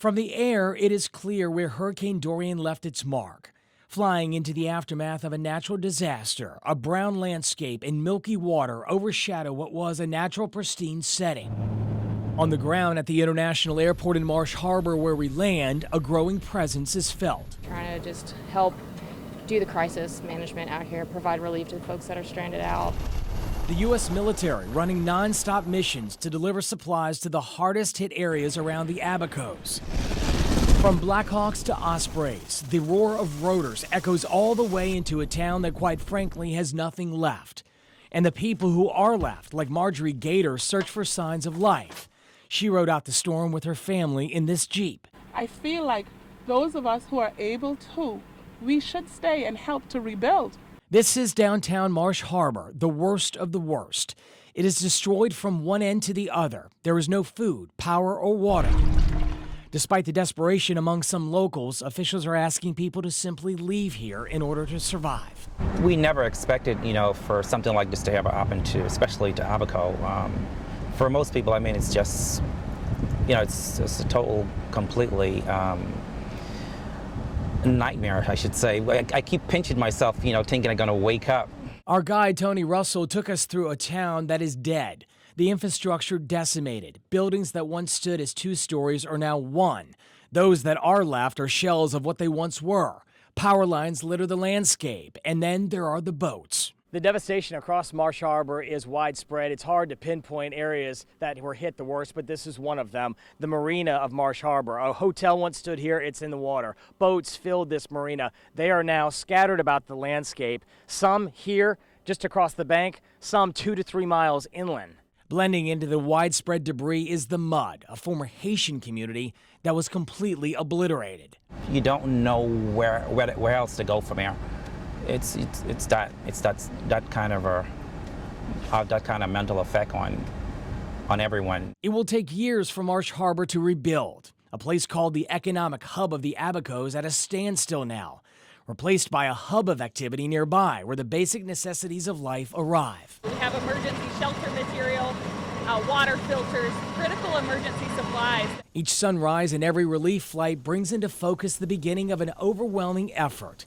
From the air, it is clear where Hurricane Dorian left its mark. Flying into the aftermath of a natural disaster, a brown landscape and milky water overshadow what was a natural pristine setting. On the ground at the International Airport in Marsh Harbor where we land, a growing presence is felt. Trying to just help do the crisis management out here, provide relief to the folks that are stranded out. The U.S. military running non-stop missions to deliver supplies to the hardest hit areas around the Abacos. From Blackhawks to Ospreys, the roar of rotors echoes all the way into a town that quite frankly has nothing left. And the people who are left, like Marjorie Gator, search for signs of life. She rode out the storm with her family in this Jeep. I feel like those of us who are able to, we should stay and help to rebuild. This is downtown Marsh Harbor, the worst of the worst. It is destroyed from one end to the other. There is no food, power, or water. Despite the desperation among some locals, officials are asking people to simply leave here in order to survive. We never expected, for something like this to ever happen to, especially to Abaco. For most people, I mean, it's just, it's just a total, completely nightmare, I should say. I keep pinching myself, thinking I'm going to wake up. Our guide, Tony Russell, took us through a town that is dead. The infrastructure decimated. Buildings that once stood as 2 stories are now 1. Those that are left are shells of what they once were. Power lines litter the landscape, and then there are the boats. The devastation across Marsh Harbor is widespread. It's hard to pinpoint areas that were hit the worst, but this is one of them, the marina of Marsh Harbor. A hotel once stood here, it's in the water. Boats filled this marina. They are now scattered about the landscape, some here just across the bank, some 2 to 3 miles inland. Blending into the widespread debris is the mud, a former Haitian community that was completely obliterated. You don't know where else to go from here. It's that kind of mental effect on everyone. It will take years for Marsh Harbor to rebuild. A place called the economic hub of the Abacos at a standstill now, replaced by a hub of activity nearby where the basic necessities of life arrive. We have emergency shelter material, water filters, critical emergency supplies. Each sunrise and every relief flight brings into focus the beginning of an overwhelming effort.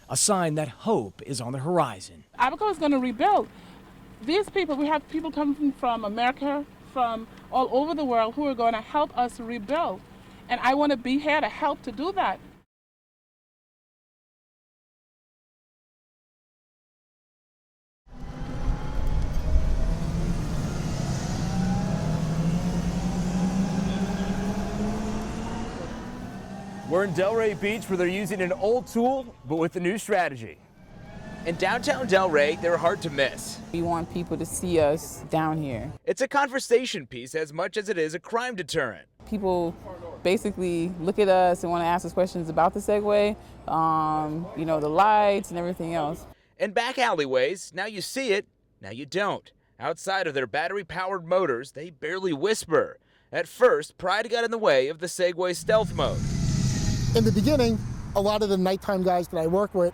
A sign that hope is on the horizon. Abaco is going to rebuild. These people, we have people coming from America, from all over the world who are going to help us rebuild. And I want to be here to help to do that. We're in Delray Beach where they're using an old tool, but with a new strategy. In downtown Delray, they're hard to miss. We want people to see us down here. It's a conversation piece as much as it is a crime deterrent. People basically look at us and want to ask us questions about the Segway, the lights and everything else. In back alleyways, now you see it, now you don't. Outside of their battery-powered motors, they barely whisper. At first, pride got in the way of the Segway stealth mode. In the beginning, a lot of the nighttime guys that I work with,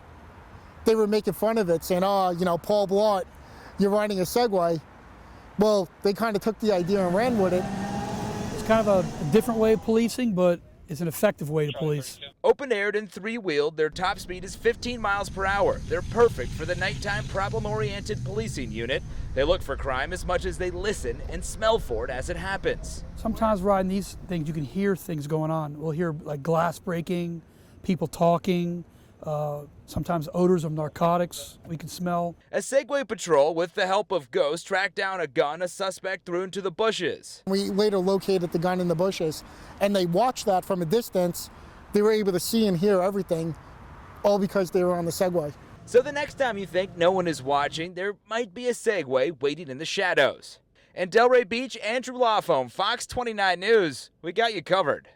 they were making fun of it, saying, Paul Blart, you're riding a Segway. Well, they kind of took the idea and ran with it. It's kind of a different way of policing, but it's an effective way to police. Open-aired and 3-wheeled, their top speed is 15 miles per hour. They're perfect for the nighttime problem-oriented policing unit. They look for crime as much as they listen and smell for it as it happens. Sometimes riding these things, you can hear things going on. We'll hear like glass breaking, people talking, sometimes odors of narcotics we can smell. A Segway patrol, with the help of ghosts, tracked down a gun a suspect threw into the bushes. We later located the gun in the bushes, and they watched that from a distance. They were able to see and hear everything, all because they were on the Segway. So the next time you think no one is watching, there might be a Segway waiting in the shadows. In Delray Beach, Andrew Lawfone, Fox 29 News. We got you covered.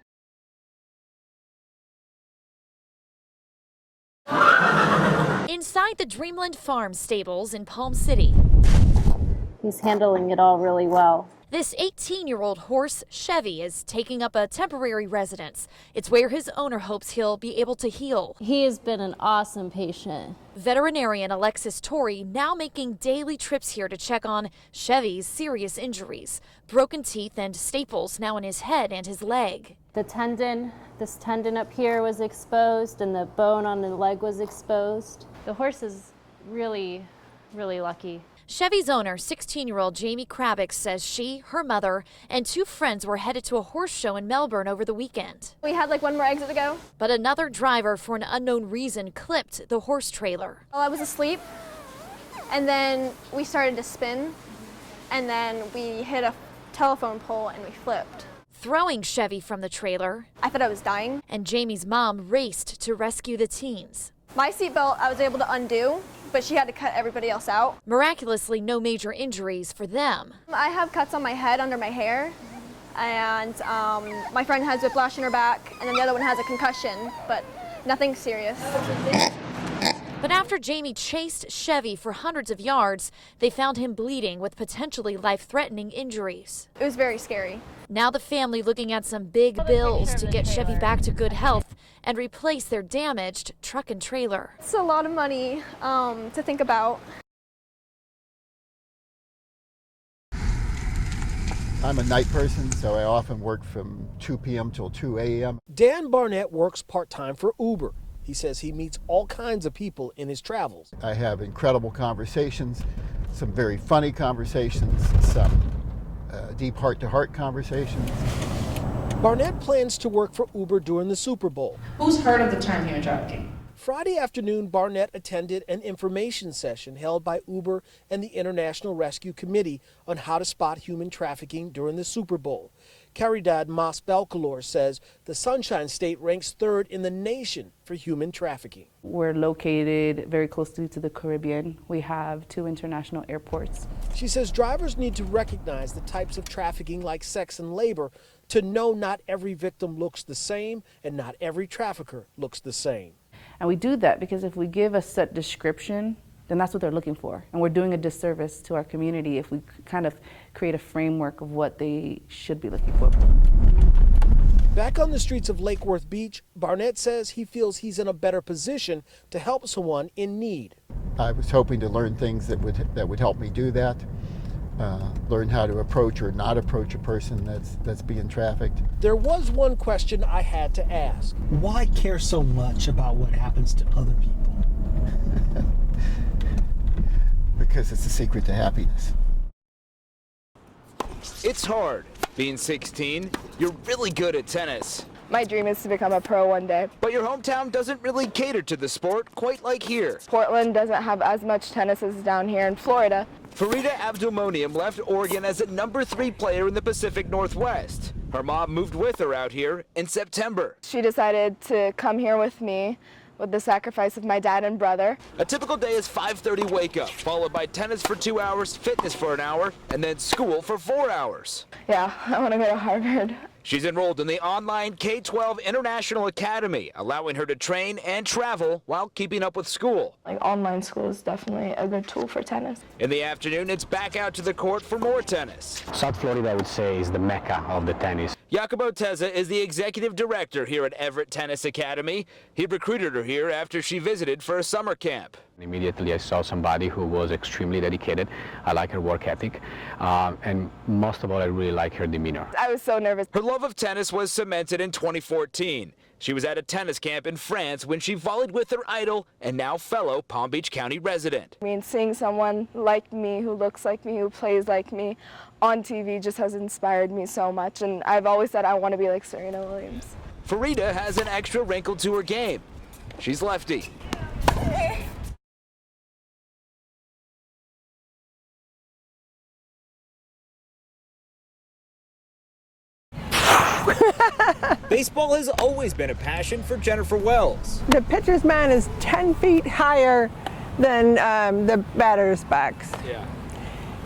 Inside the Dreamland Farm stables in Palm City. he's handling it all really well. This 18-year-old horse, Chevy, is taking up a temporary residence. It's where his owner hopes he'll be able to heal. He has been an awesome patient. Veterinarian Alexis Torrey now making daily trips here to check on Chevy's serious injuries. Broken teeth and staples now in his head and his leg. This tendon up here was exposed and the bone on the leg was exposed. The horse is really, really lucky. Chevy's owner, 16-year-old Jamie Krabik, says she, her mother, and 2 friends were headed to a horse show in Melbourne over the weekend. We had like one more exit to go. But another driver, for an unknown reason, clipped the horse trailer. Well, I was asleep, and then we started to spin, and then we hit a telephone pole and we flipped. Throwing Chevy from the trailer, I thought I was dying. And Jamie's mom raced to rescue the teens. My seatbelt I was able to undo, but she had to cut everybody else out. Miraculously, no major injuries for them. I have cuts on my head under my hair, and my friend has whiplash in her back, and then the other one has a concussion, but nothing serious. But after Jamie chased Chevy for hundreds of yards, they found him bleeding with potentially life-threatening injuries. It was very scary. Now the family looking at some big bills to get Chevy back to good health and replace their damaged truck and trailer. It's a lot of money to think about. I'm a night person, so I often work from 2 p.m. till 2 a.m. Dan Barnett works part-time for Uber. He says he meets all kinds of people in his travels. I have incredible conversations, some very funny conversations, some deep heart-to-heart conversations. Barnett plans to work for Uber during the Super Bowl. Who's heard of the term human trafficking? Friday afternoon, Barnett attended an information session held by Uber and the International Rescue Committee on how to spot human trafficking during the Super Bowl. Caridad Mas Belcolor says the Sunshine State ranks 3rd in the nation for human trafficking. We're located very closely to the Caribbean. We have 2 international airports. She says drivers need to recognize the types of trafficking like sex and labor to know not every victim looks the same and not every trafficker looks the same. And we do that because if we give a set description, then that's what they're looking for. And we're doing a disservice to our community if we kind of create a framework of what they should be looking for. Back on the streets of Lake Worth Beach, Barnett says he feels he's in a better position to help someone in need. I was hoping to learn things that would help me do that. Learn how to approach or not approach a person that's being trafficked. There was one question I had to ask. Why care so much about what happens to other people? Because it's the secret to happiness. It's hard. Being 16, you're really good at tennis. My dream is to become a pro one day. But your hometown doesn't really cater to the sport quite like here. Portland doesn't have as much tennis as down here in Florida. Farida Abdulmonium left Oregon as a number 3 player in the Pacific Northwest. Her mom moved with her out here in September. She decided to come here with me with the sacrifice of my dad and brother. A typical day is 5:30 wake up, followed by tennis for 2 hours, fitness for an hour, and then school for 4 hours. Yeah, I want to go to Harvard. She's enrolled in the online K-12 International Academy, allowing her to train and travel while keeping up with school. Like online school is definitely a good tool for tennis. In the afternoon, it's back out to the court for more tennis. South Florida, I would say, is the mecca of the tennis. Jacopo Tezza is the executive director here at Everett Tennis Academy. He recruited her here after she visited for a summer camp. Immediately I saw somebody who was extremely dedicated. I like her work ethic, and most of all, I really like her demeanor. I was so nervous. Her love of tennis was cemented in 2014. She was at a tennis camp in France when she volleyed with her idol and now fellow Palm Beach County resident. I mean, seeing someone like me, who looks like me, who plays like me on TV just has inspired me so much, and I've always said I want to be like Serena Williams. Farida has an extra wrinkle to her game. She's lefty. Baseball has always been a passion for Jennifer Wells. The pitcher's mound is 10 feet higher than the batter's box. Yeah.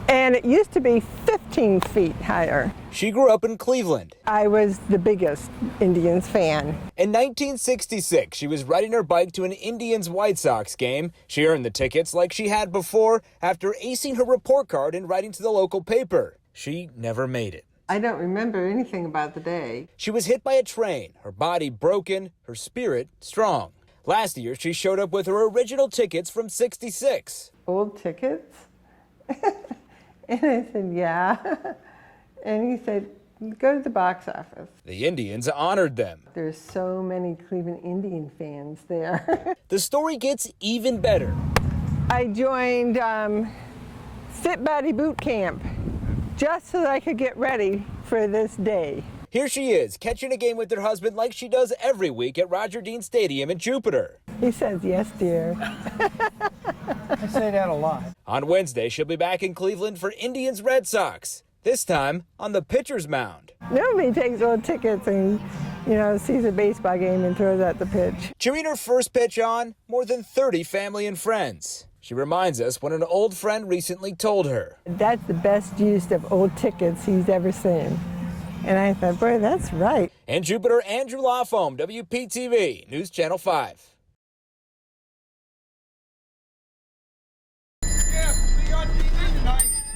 And it used to be 15 feet higher. She grew up in Cleveland. I was the biggest Indians fan. In 1966, she was riding her bike to an Indians-White Sox game. She earned the tickets like she had before after acing her report card and writing to the local paper. She never made it. I don't remember anything about the day. She was hit by a train, her body broken, her spirit strong. Last year, she showed up with her original tickets from '66. Old tickets? And I said, yeah. And he said, go to the box office. The Indians honored them. There's so many Cleveland Indian fans there. The story gets even better. I joined Fit Body Boot Camp just so that I could get ready for this day. Here she is, catching a game with her husband like she does every week at Roger Dean Stadium in Jupiter. He says, yes, dear. I say that a lot. On Wednesday, she'll be back in Cleveland for Indians-Red Sox, this time on the pitcher's mound. Nobody takes old tickets and, sees a baseball game and throws out the pitch. Cheering her first pitch on, more than 30 family and friends. She reminds us what an old friend recently told her. That's the best use of old tickets he's ever seen. And I thought, boy, that's right. In Jupiter, Andrew Lafome, WPTV, News Channel 5.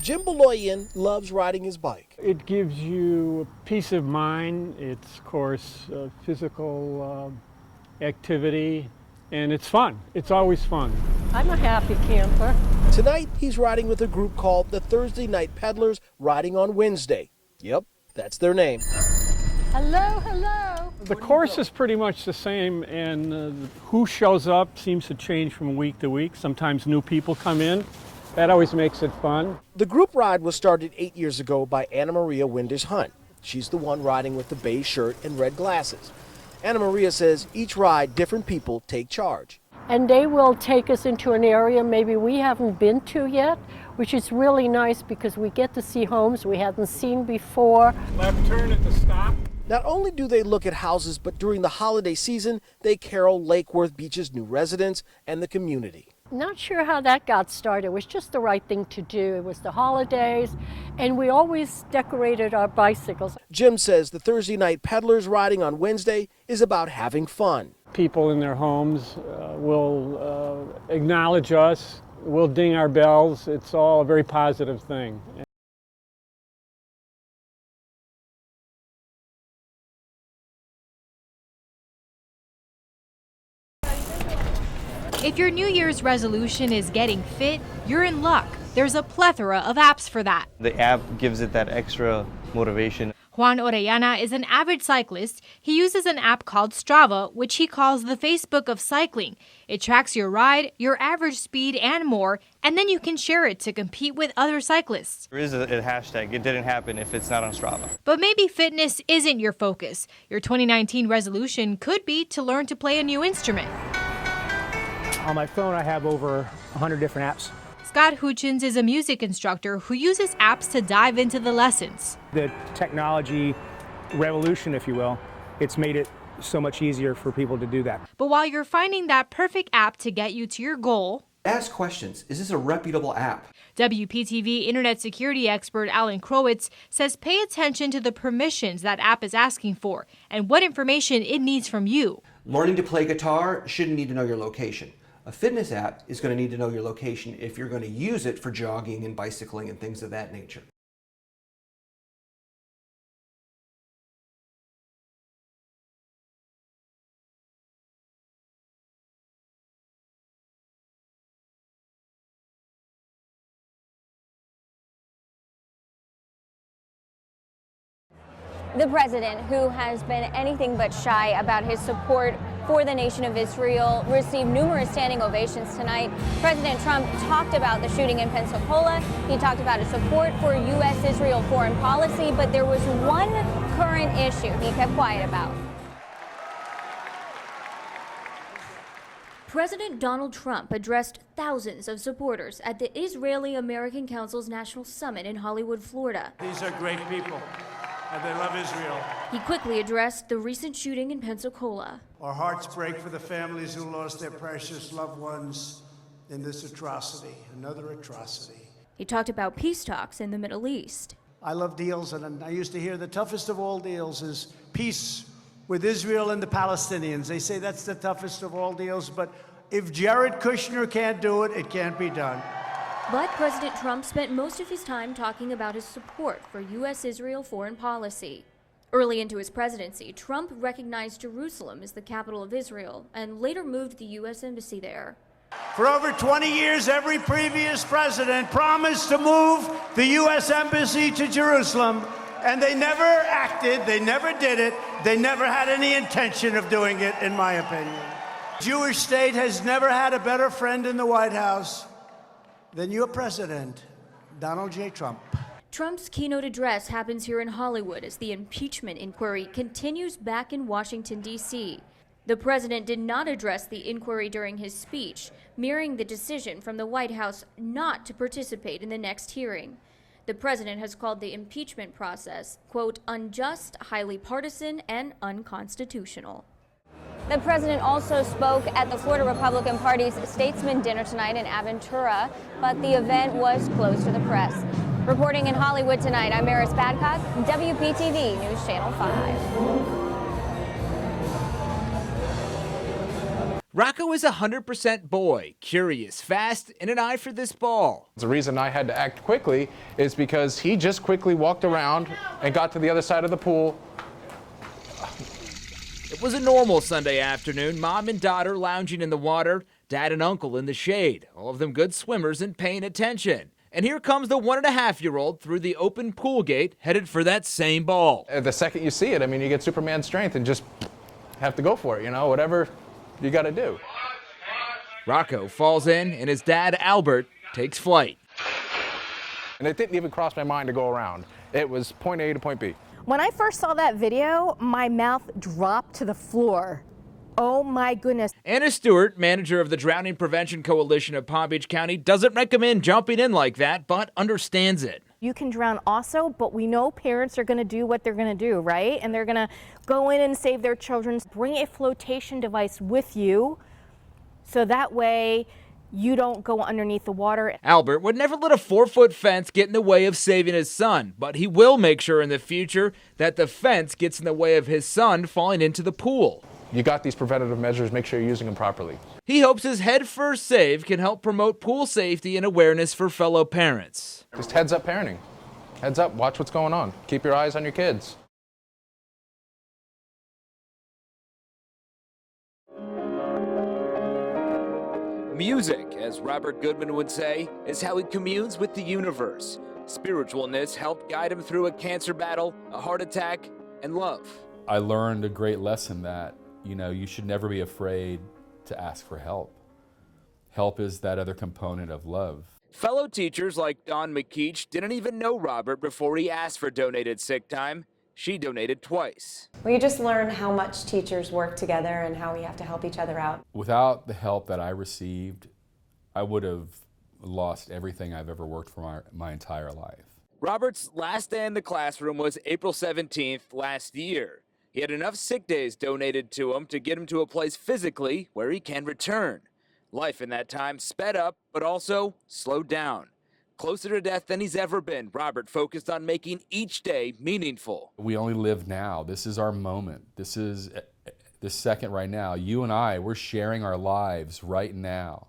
Jim Beloyan loves riding his bike. It gives you peace of mind. It's, of course, physical activity, and it's fun. It's always fun. I'm a happy camper. Tonight, he's riding with a group called the Thursday Night Peddlers, riding on Wednesday. Yep, that's their name. Hello, hello. The course is pretty much the same, and who shows up seems to change from week to week. Sometimes new people come in. That always makes it fun. The group ride was started 8 years ago by Anna Maria Windish Hunt. She's the one riding with the beige shirt and red glasses. Anna Maria says each ride, different people take charge. And they will take us into an area maybe we haven't been to yet, which is really nice because we get to see homes we haven't seen before. Left turn at the stop. Not only do they look at houses, but during the holiday season, they carol Lake Worth Beach's new residents and the community. Not sure how that got started. It was just the right thing to do. It was the holidays, and we always decorated our bicycles. Jim says the Thursday Night Peddlers riding on Wednesday is about having fun. People in their homes will acknowledge us, we'll ding our bells. It's all a very positive thing. If your New Year's resolution is getting fit, you're in luck. There's a plethora of apps for that. The app gives it that extra motivation. Juan Orellana is an avid cyclist. He uses an app called Strava, which he calls the Facebook of cycling. It tracks your ride, your average speed, and more, and then you can share it to compete with other cyclists. There is a hashtag. It didn't happen if it's not on Strava. But maybe fitness isn't your focus. Your 2019 resolution could be to learn to play a new instrument. On my phone, I have over 100 different apps. Scott Hutchins is a music instructor who uses apps to dive into the lessons. The technology revolution, if you will, it's made it so much easier for people to do that. But while you're finding that perfect app to get you to your goal, ask questions. Is this a reputable app? WPTV internet security expert Alan Krowitz says pay attention to the permissions that app is asking for and what information it needs from you. Learning to play guitar shouldn't need to know your location. A fitness app is going to need to know your location if you're going to use it for jogging and bicycling and things of that nature. The president, who has been anything but shy about his support for the nation of Israel, received numerous standing ovations tonight. President Trump talked about the shooting in Pensacola. He talked about his support for U.S.-Israel foreign policy, but there was one current issue he kept quiet about. President Donald Trump addressed thousands of supporters at the Israeli-American Council's National Summit in Hollywood, Florida. These are great people, and they love Israel. He quickly addressed the recent shooting in Pensacola. Our hearts break for the families who lost their precious loved ones in this atrocity, another atrocity. He talked about peace talks in the Middle East. I love deals, and I used to hear the toughest of all deals is peace with Israel and the Palestinians. They say that's the toughest of all deals, but if Jared Kushner can't do it, it can't be done. But President Trump spent most of his time talking about his support for U.S.-Israel foreign policy. Early into his presidency, Trump recognized Jerusalem as the capital of Israel and later moved the U.S. embassy there. For over 20 years, every previous president promised to move the U.S. embassy to Jerusalem, and they never acted, they never did it, they never had any intention of doing it, in my opinion. The Jewish state has never had a better friend in the White House than your president, Donald J. Trump. Trump's keynote address happens here in Hollywood as the impeachment inquiry continues back in Washington, D.C. The president did not address the inquiry during his speech, mirroring the decision from the White House not to participate in the next hearing. The president has called the impeachment process, quote, unjust, highly partisan, and unconstitutional. The president also spoke at the Florida Republican Party's Statesman Dinner tonight in Aventura, but the event was closed to the press. Reporting in Hollywood tonight, I'm Eris Badcock, WPTV News Channel 5. Rocco is 100% boy, curious, fast, and an eye for this ball. The reason I had to act quickly is because he just quickly walked around and got to the other side of the pool. It was a normal Sunday afternoon, mom and daughter lounging in the water, dad and uncle in the shade, all of them good swimmers and paying attention. And here comes the 1.5-year-old through the open pool gate, headed for that same ball. The second you see it, I mean, you get Superman strength and just have to go for it, you know, whatever you got to do. Rocco falls in, and his dad, Albert, takes flight. And it didn't even cross my mind to go around. It was point A to point B. When I first saw that video, my mouth dropped to the floor. Oh my goodness. Anna Stewart, manager of the Drowning Prevention Coalition of Palm Beach County, doesn't recommend jumping in like that, but understands it. You can drown also, but we know parents are going to do what they're going to do, right? And they're going to go in and save their children. Bring a flotation device with you so that way you don't go underneath the water. Albert would never let a 4-foot fence get in the way of saving his son, but he will make sure in the future that the fence gets in the way of his son falling into the pool. You got these preventative measures, make sure you're using them properly. He hopes his head-first save can help promote pool safety and awareness for fellow parents. Just heads up parenting. Heads up, watch what's going on. Keep your eyes on your kids. Music, as Robert Goodman would say, is how he communes with the universe. Spiritualness helped guide him through a cancer battle, a heart attack, and love. I learned a great lesson that, you should never be afraid to ask for help. Help is that other component of love. Fellow teachers like Dawn McKeach didn't even know Robert before he asked for donated sick time. She donated twice. We just learn how much teachers work together and how we have to help each other out. Without the help that I received, I would have lost everything I've ever worked for my entire life. Robert's last day in the classroom was April 17th last year. He had enough sick days donated to him to get him to a place physically where he can return. Life in that time sped up, but also slowed down. Closer to death than he's ever been, Robert focused on making each day meaningful. We only live now. This is our moment. This is this second right now. You and I, we're sharing our lives right now.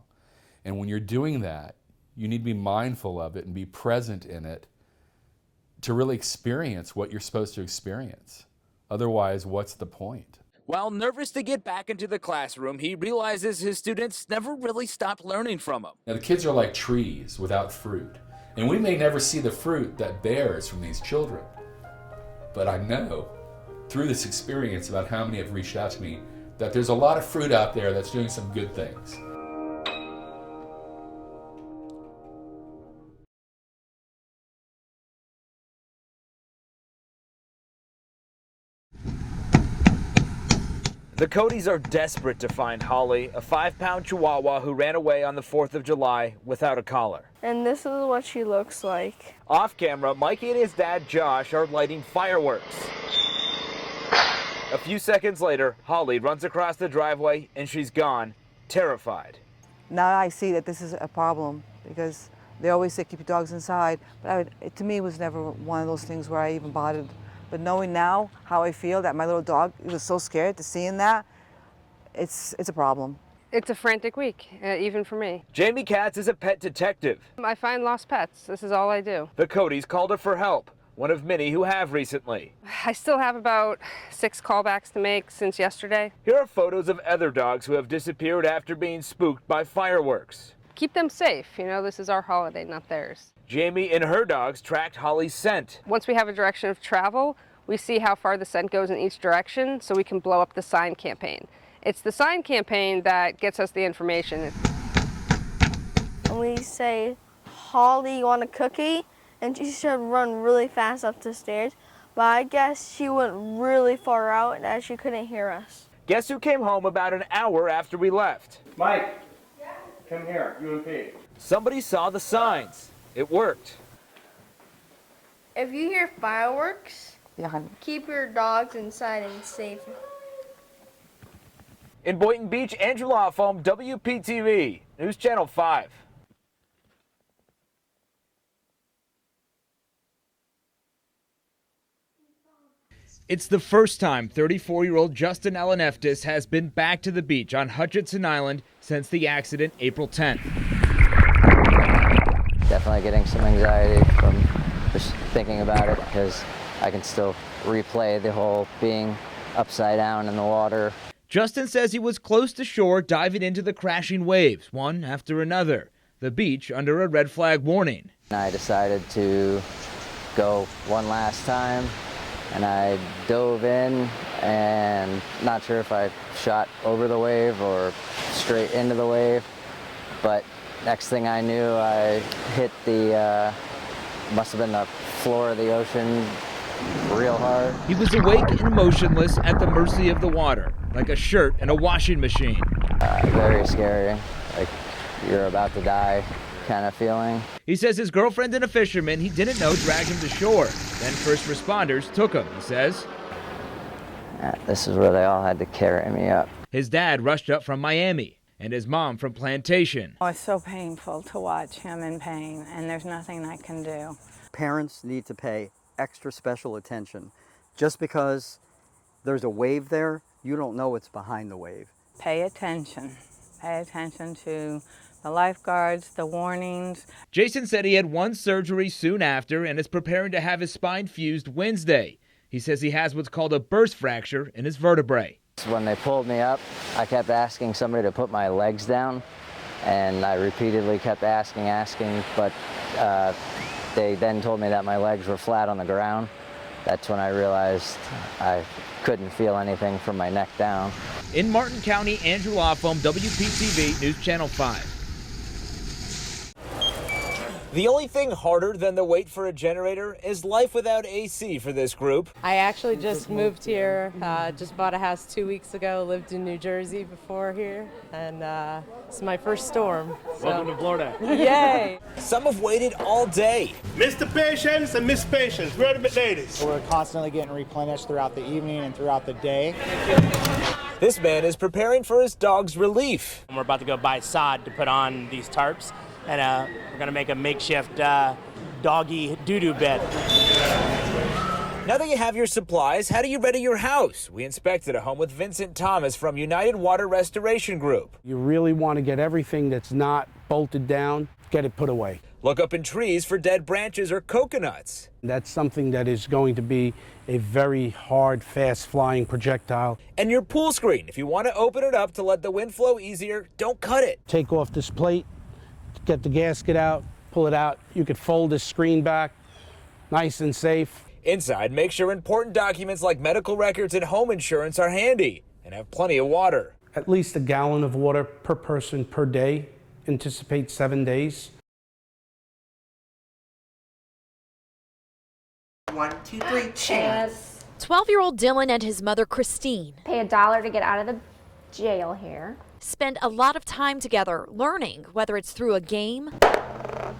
And when you're doing that, you need to be mindful of it and be present in it to really experience what you're supposed to experience. Otherwise, what's the point? While nervous to get back into the classroom, he realizes his students never really stopped learning from him. Now, the kids are like trees without fruit, and we may never see the fruit that bears from these children. But I know, through this experience about how many have reached out to me, that there's a lot of fruit out there that's doing some good things. The Codys are desperate to find Holly, a 5-pound Chihuahua who ran away on the 4th of July without a collar. And this is what she looks like. Off camera, Mikey and his dad, Josh, are lighting fireworks. A few seconds later, Holly runs across the driveway and she's gone, terrified. Now I see that this is a problem because They always say keep your dogs inside, but to me it was never one of those things where I even bothered. But knowing now how I feel that my little dog was so scared to seeing that, it's a problem. It's a frantic week, even for me. Jamie Katz is a pet detective. I find lost pets. This is all I do. The Codys called her for help, one of many who have recently. I still have about 6 callbacks to make since yesterday. Here are photos of other dogs who have disappeared after being spooked by fireworks. Keep them safe. You know, this is our holiday, not theirs. Jamie and her dogs tracked Holly's scent. Once we have a direction of travel, we see how far the scent goes in each direction so we can blow up the sign campaign. It's the sign campaign that gets us the information. We say, Holly, you want a cookie? And she should run really fast up the stairs, but I guess she went really far out that she couldn't hear us. Guess who came home about an hour after we left? Mike, come here, you and Pete. Somebody saw the signs. It worked. If you hear fireworks, keep your dogs inside and safe. In Boynton Beach, Andrew Lawfom, WPTV, News Channel 5. It's the first time 34-year-old Justin Alaneftis has been back to the beach on Hutchinson Island since the accident April 10th. Definitely getting some anxiety from just thinking about it because I can still replay the whole being upside down in the water. Justin says he was close to shore diving into the crashing waves, one after another. The beach under a red flag warning. I decided to go one last time, and I dove in, and not sure if I shot over the wave or straight into the wave, but next thing I knew, I hit the, must have been the floor of the ocean real hard. He was awake and motionless at the mercy of the water, like a shirt in a washing machine. Very scary, like you're about to die kind of feeling. He says his girlfriend and a fisherman he didn't know dragged him to shore. Then first responders took him, he says. This is where they all had to carry me up. His dad rushed up from Miami, and his mom from Plantation. Oh, it's so painful to watch him in pain, and there's nothing I can do. Parents need to pay extra special attention. Just because there's a wave there, you don't know what's behind the wave. Pay attention. Pay attention to the lifeguards, the warnings. Jason said he had one surgery soon after and is preparing to have his spine fused Wednesday. He says he has what's called a burst fracture in his vertebrae. When they pulled me up, I kept asking somebody to put my legs down, and I repeatedly kept asking, but they then told me that my legs were flat on the ground. That's when I realized I couldn't feel anything from my neck down. In Martin County, Andrew Lawfom, WPTV, News Channel 5. The only thing harder than the wait for a generator is life without AC for this group. I actually just moved here, just bought a house 2 weeks ago, lived in New Jersey before here, and it's my first storm. So. Welcome to Florida. Yay! Some have waited all day. Mr. Patience and Miss Patience, where are the ladies? We're constantly getting replenished throughout the evening and throughout the day. This man is preparing for his dog's relief. We're about to go buy sod to put on these tarps, and we're gonna make a makeshift doggy doo-doo bed. Now that you have your supplies, how do you ready your house? We inspected a home with Vincent Thomas from United Water Restoration Group. You really want to get everything that's not bolted down, get it put away. Look up in trees for dead branches or coconuts. That's something that is going to be a very hard, fast-flying projectile. And your pool screen. If you want to open it up to let the wind flow easier, don't cut it. Take off this plate, get the gasket out, pull it out. You could fold this screen back, nice and safe. Inside, make sure important documents like medical records and home insurance are handy and have plenty of water. At least a gallon of water per person per day. Anticipate 7 days. 1, 2, 3, chance. 12-year-old Dylan and his mother, Christine, Pay $1 to get out of the jail here. spend a lot of time together learning, whether it's through a game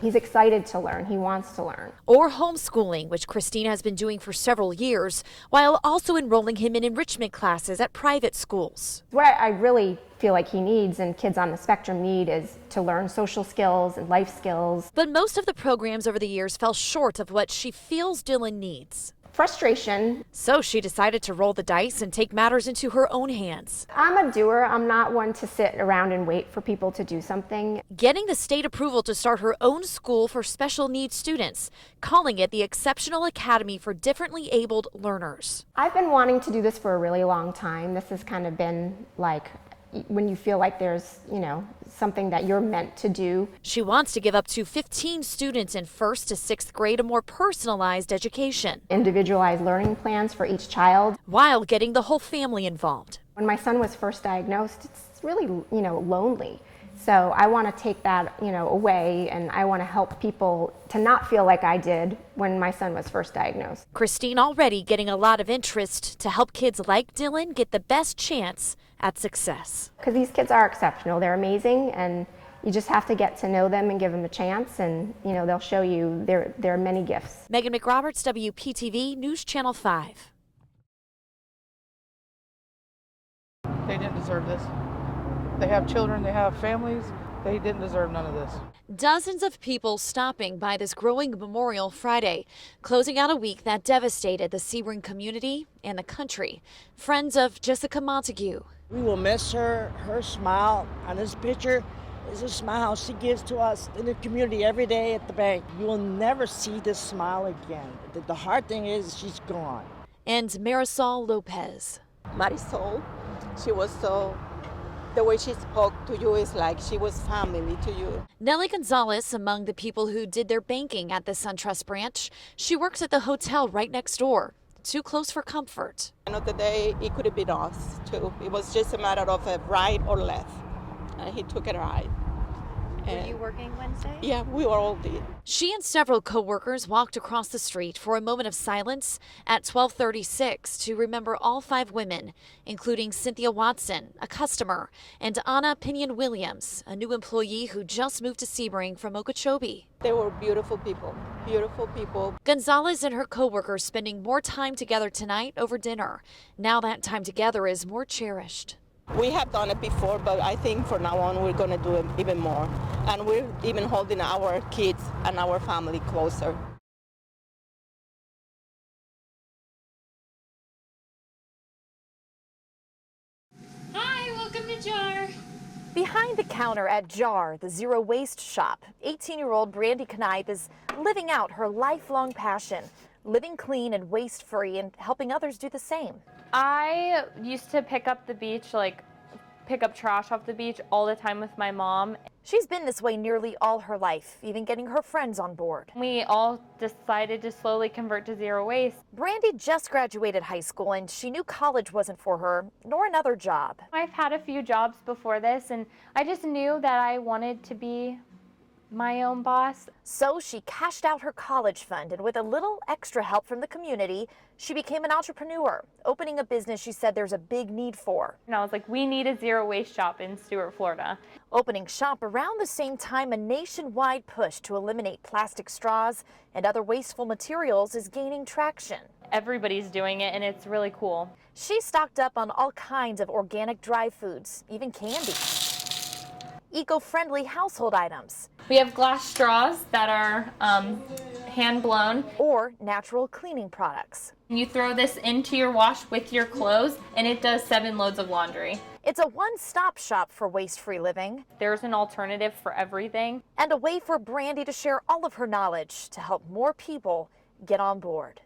He's excited to learn. He wants to learn. Or homeschooling, which Christine has been doing for several years, while also enrolling him in enrichment classes at private schools. What I really feel like he needs and kids on the spectrum need is to learn social skills and life skills. But most of the programs over the years fell short of what she feels Dylan needs. Frustration. So she decided to roll the dice and take matters into her own hands. I'm a doer. I'm not one to sit around and wait for people to do something. Getting the state approval to start her own school for special needs students, calling it the Exceptional Academy for Differently Abled Learners. I've been wanting to do this for a really long time. This has kind of been like when you feel like there's, something that you're meant to do. She wants to give up to 15 students in 1st to 6th grade a more personalized education. Individualized learning plans for each child. While getting the whole family involved. When my son was first diagnosed, it's really, lonely. So I want to take that, away, and I want to help people to not feel like I did when my son was first diagnosed. Christine already getting a lot of interest to help kids like Dylan get the best chance at success. Because these kids are exceptional, they're amazing, and you just have to get to know them and give them a chance, and they'll show you there are many gifts. Megan McRoberts, WPTV News Channel 5. They didn't deserve this. They have children, they have families. They didn't deserve none of this. Dozens of people stopping by this growing Memorial Friday, closing out a week that devastated the Sebring community and the country. Friends of Jessica Montague. We will miss her. Her smile on this picture is a smile she gives to us in the community every day at the bank. You will never see this smile again. The hard thing is she's gone. And Marisol Lopez. Marisol, she was so... The way she spoke to you is like she was family to you. Nellie Gonzalez among the people who did their banking at the SunTrust branch. She works at the hotel right next door. Too close for comfort. End of the day, it could have been us too. It was just a matter of a right or left. And he took it right. Were you working Wednesday? Yeah, we were all did. She and several co-workers walked across the street for a moment of silence at 12:36 to remember all 5 women, including Cynthia Watson, a customer, and Anna Pinion-Williams, a new employee who just moved to Sebring from Okeechobee. They were beautiful people, beautiful people. Gonzalez and her co-workers spending more time together tonight over dinner. Now that time together is more cherished. We have done it before, but I think from now on we're going to do it even more. And we're even holding our kids and our family closer. Hi, welcome to JAR. Behind the counter at JAR, the zero waste shop, 18-year-old Brandy Knipe is living out her lifelong passion, living clean and waste-free and helping others do the same. I used to pick up trash off the beach all the time with my mom. She's been this way nearly all her life, even getting her friends on board. We all decided to slowly convert to zero waste. Brandy just graduated high school and she knew college wasn't for her, nor another job. I've had a few jobs before this and I just knew that I wanted to be my own boss. So she cashed out her college fund and with a little extra help from the community, she became an entrepreneur, opening a business she said there's a big need for. And I was like, we need a zero waste shop in Stuart, Florida. Opening shop around the same time, a nationwide push to eliminate plastic straws and other wasteful materials is gaining traction. Everybody's doing it and it's really cool. She's stocked up on all kinds of organic dry foods, even candy. Eco-friendly household items. We have glass straws that are hand blown. Or natural cleaning products. You throw this into your wash with your clothes and it does 7 loads of laundry. It's a one-stop shop for waste-free living. There's an alternative for everything. And a way for Brandy to share all of her knowledge to help more people get on board.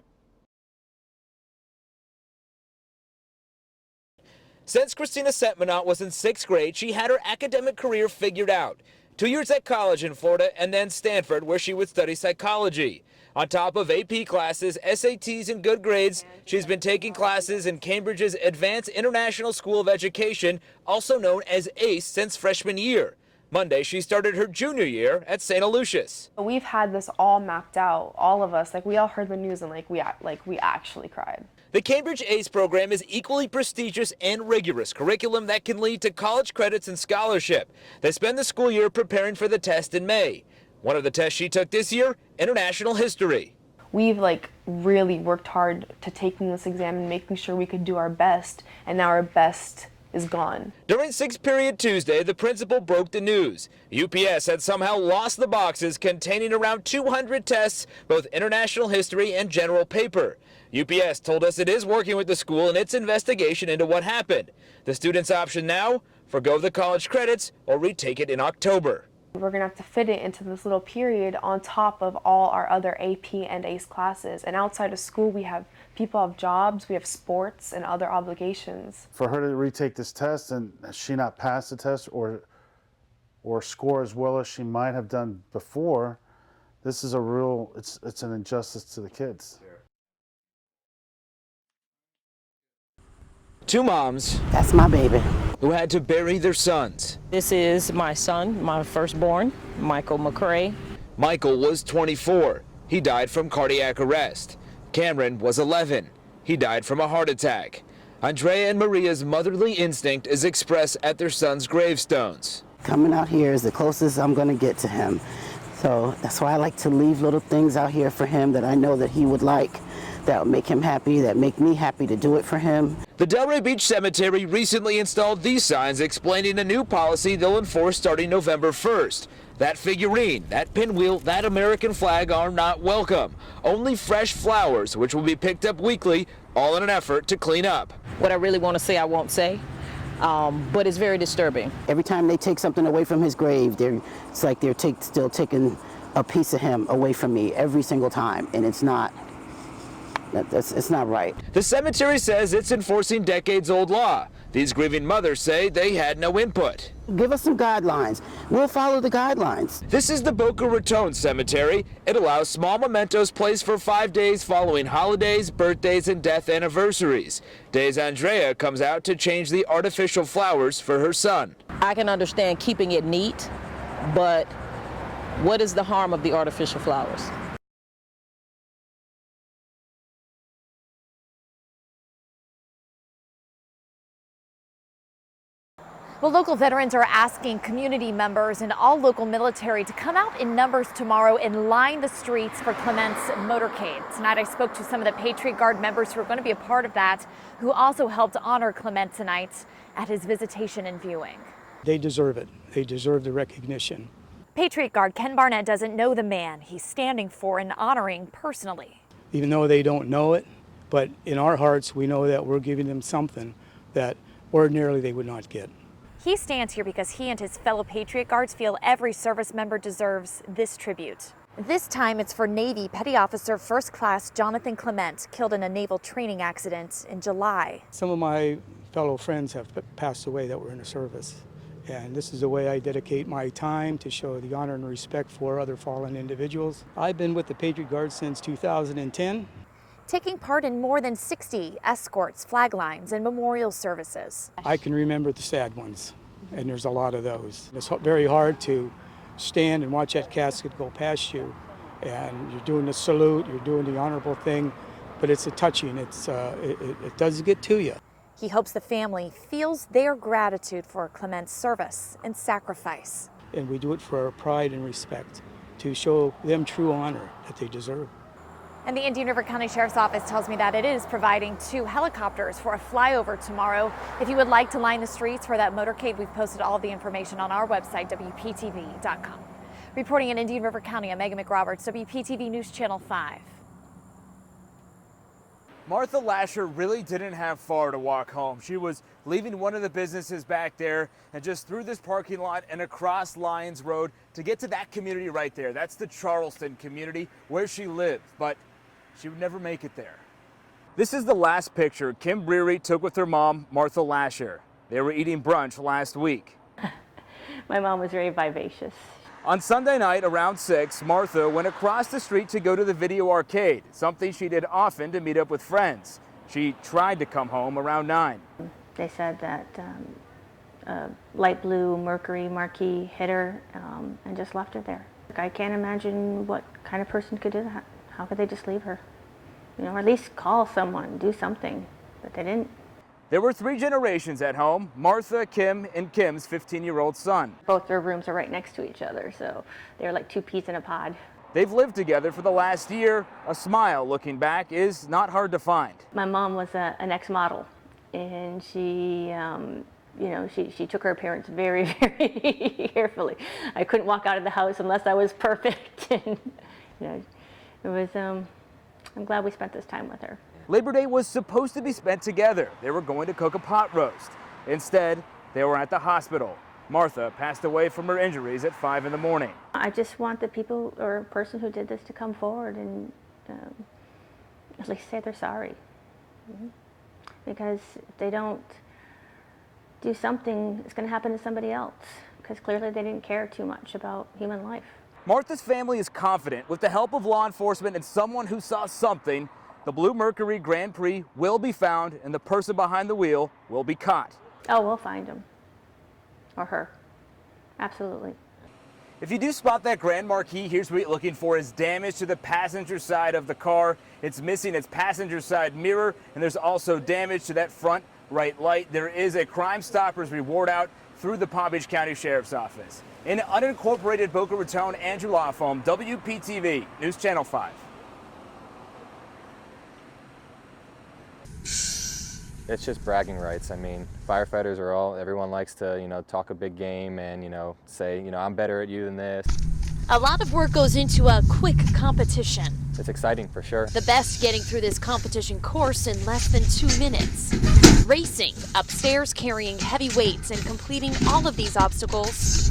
Since Christina Setmanat was in 6th grade, she had her academic career figured out. 2 years at college in Florida and then Stanford, where she would study psychology. On top of AP classes, SATs, and good grades, she's been taking classes in Cambridge's Advanced International School of Education, also known as ACE, since freshman year. Monday, she started her junior year at St. Aloysius. We've had this all mapped out, all of us. We all heard the news and we actually cried. The Cambridge ACE program is equally prestigious and rigorous curriculum that can lead to college credits and scholarship. They spend the school year preparing for the test in May. One of the tests she took this year, international history. We've really worked hard to taking this exam and making sure we could do our best, and now our best is gone. During 6th period Tuesday, the principal broke the news. UPS had somehow lost the boxes containing around 200 tests, both international history and general paper. UPS told us it is working with the school in its investigation into what happened. The students' option now, forgo the college credits or retake it in October. We're gonna have to fit it into this little period on top of all our other AP and ACE classes. And outside of school, people have jobs, we have sports and other obligations. For her to retake this test and she not pass the test or score as well as she might have done before, this is it's an injustice to the kids. Two moms. That's my baby. Who had to bury their sons. This is my son, my firstborn, Michael McCrae. Michael was 24. He died from cardiac arrest. Cameron was 11. He died from a heart attack. Andrea and Maria's motherly instinct is expressed at their sons' gravestones. Coming out here is the closest I'm going to get to him. So that's why I like to leave little things out here for him that I know that he would like, that would make him happy, that make me happy to do it for him. The Delray Beach Cemetery recently installed these signs explaining a new policy they'll enforce starting November 1st. That figurine, that pinwheel, that American flag are not welcome. Only fresh flowers, which will be picked up weekly, all in an effort to clean up. What I really want to say, I won't say, but it's very disturbing. Every time they take something away from his grave, it's like they're still taking a piece of him away from me every single time, and it's not right. The cemetery says it's enforcing decades-old law. These grieving mothers say they had no input. Give us some guidelines. We'll follow the guidelines. This is the Boca Raton Cemetery. It allows small mementos placed for 5 days following holidays, birthdays, and death anniversaries. Days Andrea comes out to change the artificial flowers for her son. I can understand keeping it neat, but what is the harm of the artificial flowers? Well, local veterans are asking community members and all local military to come out in numbers tomorrow and line the streets for Clement's motorcade. Tonight, I spoke to some of the Patriot Guard members who are going to be a part of that, who also helped honor Clement tonight at his visitation and viewing. They deserve it. They deserve the recognition. Patriot Guard Ken Barnett doesn't know the man he's standing for and honoring personally. Even though they don't know it, but in our hearts, we know that we're giving them something that ordinarily they would not get. He stands here because he and his fellow Patriot Guards feel every service member deserves this tribute. This time it's for Navy Petty Officer First Class Jonathan Clement, killed in a naval training accident in July. Some of my fellow friends have passed away that were in the service. And this is the way I dedicate my time to show the honor and respect for other fallen individuals. I've been with the Patriot Guard since 2010. Taking part in more than 60 escorts, flag lines, and memorial services. I can remember the sad ones, and there's a lot of those. It's very hard to stand and watch that casket go past you, and you're doing the salute, you're doing the honorable thing, but it's a touching, it does get to you. He hopes the family feels their gratitude for Clement's service and sacrifice. And we do it for our pride and respect, to show them true honor that they deserve. And the Indian River County Sheriff's Office tells me that it is providing 2 helicopters for a flyover tomorrow. If you would like to line the streets for that motorcade, we've posted all of the information on our website, WPTV.com. Reporting in Indian River County, I'm Megan McRoberts, WPTV News Channel 5. Martha Lasher really didn't have far to walk home. She was leaving one of the businesses back there and just through this parking lot and across Lyons Road to get to that community right there. That's the Charleston community where she lived, but she would never make it there. This is the last picture Kim Breary took with her mom, Martha Lasher. They were eating brunch last week. My mom was very vivacious. On Sunday night around 6, Martha went across the street to go to the video arcade, something she did often to meet up with friends. She tried to come home around 9. They said that a light blue Mercury Marquis hit her and just left her there. I can't imagine what kind of person could do that. How could they just leave her? You know, or at least call someone, do something, but they didn't. There were 3 generations at home: Martha, Kim, and Kim's 15-year-old son. Both their rooms are right next to each other, so they're like 2 peas in a pod. They've lived together for the last year. A smile, looking back, is not hard to find. My mom was an ex-model, and she, she took her appearance very, very carefully. I couldn't walk out of the house unless I was perfect. And, it was. I'm glad we spent this time with her. Labor Day was supposed to be spent together. They were going to cook a pot roast. Instead, they were at the hospital. Martha passed away from her injuries at 5 in the morning. I just want the people or person who did this to come forward and at least say they're sorry. Because if they don't do something, it's going to happen to somebody else. Because clearly they didn't care too much about human life. Martha's family is confident, with the help of law enforcement and someone who saw something, the Blue Mercury Grand Prix will be found and the person behind the wheel will be caught. Oh, we'll find him. Or her. Absolutely. If you do spot that Grand Marquis, here's what you're looking for: is damage to the passenger side of the car. It's missing its passenger side mirror, and there's also damage to that front right light. There is a Crime Stoppers reward out through the Palm Beach County Sheriff's Office. In unincorporated Boca Raton, Andrew Lawfome, WPTV, News Channel 5. It's just bragging rights. I mean, firefighters are everyone likes to, talk a big game and, say, I'm better at you than this. A lot of work goes into a quick competition. It's exciting for sure. The best getting through this competition course in less than 2 minutes. Racing, upstairs carrying heavy weights and completing all of these obstacles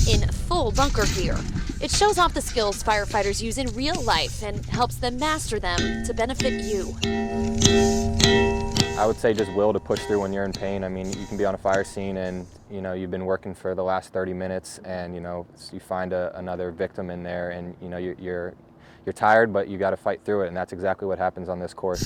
in full bunker gear. It shows off the skills firefighters use in real life and helps them master them to benefit you. I would say just will to push through when you're in pain. I mean, you can be on a fire scene and, you've been working for the last 30 minutes and, you find another victim in there and, you're tired, but you got to fight through it, and that's exactly what happens on this course.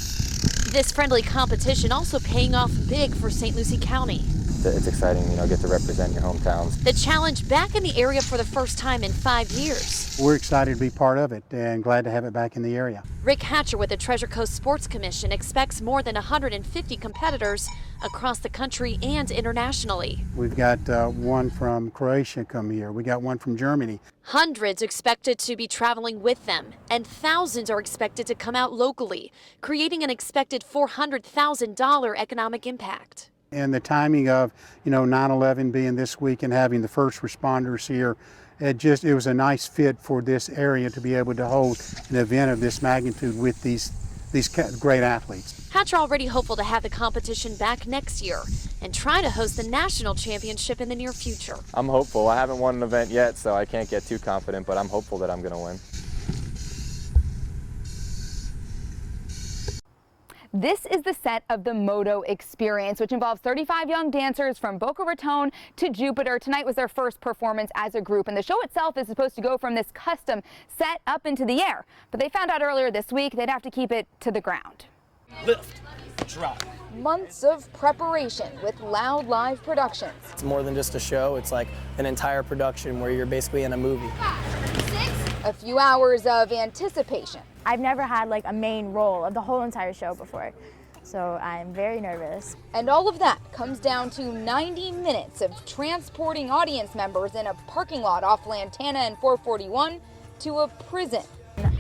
This friendly competition also paying off big for St. Lucie County. It's exciting, get to represent your hometowns. The challenge back in the area for the first time in 5 years. We're excited to be part of it and glad to have it back in the area. Rick Hatcher with the Treasure Coast Sports Commission expects more than 150 competitors across the country and internationally. We've got one from Croatia come here. We got one from Germany. Hundreds expected to be traveling with them, and thousands are expected to come out locally, creating an expected $400,000 economic impact. And the timing of, 9/11 being this week and having the first responders here, it was a nice fit for this area to be able to hold an event of this magnitude with these great athletes. Hatcher already hopeful to have the competition back next year and try to host the national championship in the near future. I'm hopeful. I haven't won an event yet, so I can't get too confident, but I'm hopeful that I'm going to win. This is the set of the Moto Experience, which involves 35 young dancers from Boca Raton to Jupiter. Tonight was their first performance as a group, and the show itself is supposed to go from this custom set up into the air. But they found out earlier this week they'd have to keep it to the ground. Lift, drop. Months of preparation with loud live productions. It's more than just a show. It's like an entire production where you're basically in a movie. A few hours of anticipation. I've never had like a main role of the whole entire show before, so I'm very nervous. And all of that comes down to 90 minutes of transporting audience members in a parking lot off Lantana and 441 to a prison.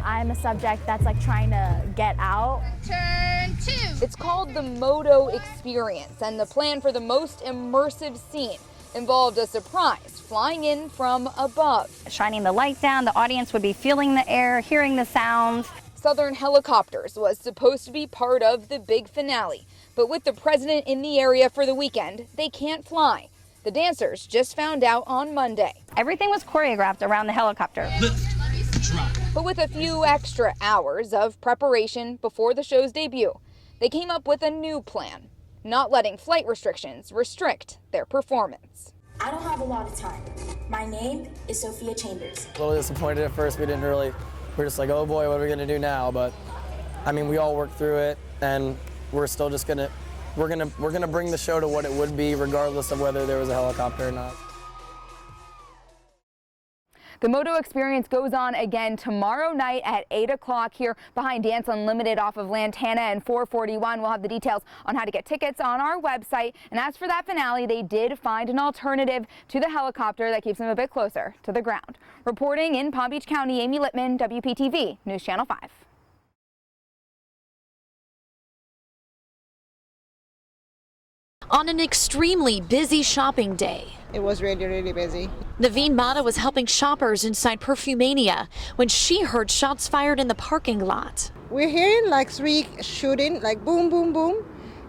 I'm a subject that's like trying to get out. Turn 2. It's called the Moto Experience, and the plan for the most immersive scene involved a surprise flying in from above. Shining the light down, the audience would be feeling the air, hearing the sounds. Southern Helicopters was supposed to be part of the big finale, but with the president in the area for the weekend, they can't fly. The dancers just found out on Monday. Everything was choreographed around the helicopter. But with a few extra hours of preparation before the show's debut, they came up with a new plan, not letting flight restrictions restrict their performance. I don't have a lot of time. My name is Sophia Chambers. A little disappointed at first. We're just like, oh boy, what are we gonna do now? But I mean, we all worked through it, and we're still just we're gonna bring the show to what it would be, regardless of whether there was a helicopter or not. The Moto Experience goes on again tomorrow night at 8 o'clock here behind Dance Unlimited off of Lantana and 441. We'll have the details on how to get tickets on our website. And as for that finale, they did find an alternative to the helicopter that keeps them a bit closer to the ground. Reporting in Palm Beach County, Amy Littman, WPTV News Channel 5. On an extremely busy shopping day, it was really busy. Naveen Mata was helping shoppers inside Perfumania when she heard shots fired in the parking lot. We're hearing like 3 shooting, like boom, boom, boom.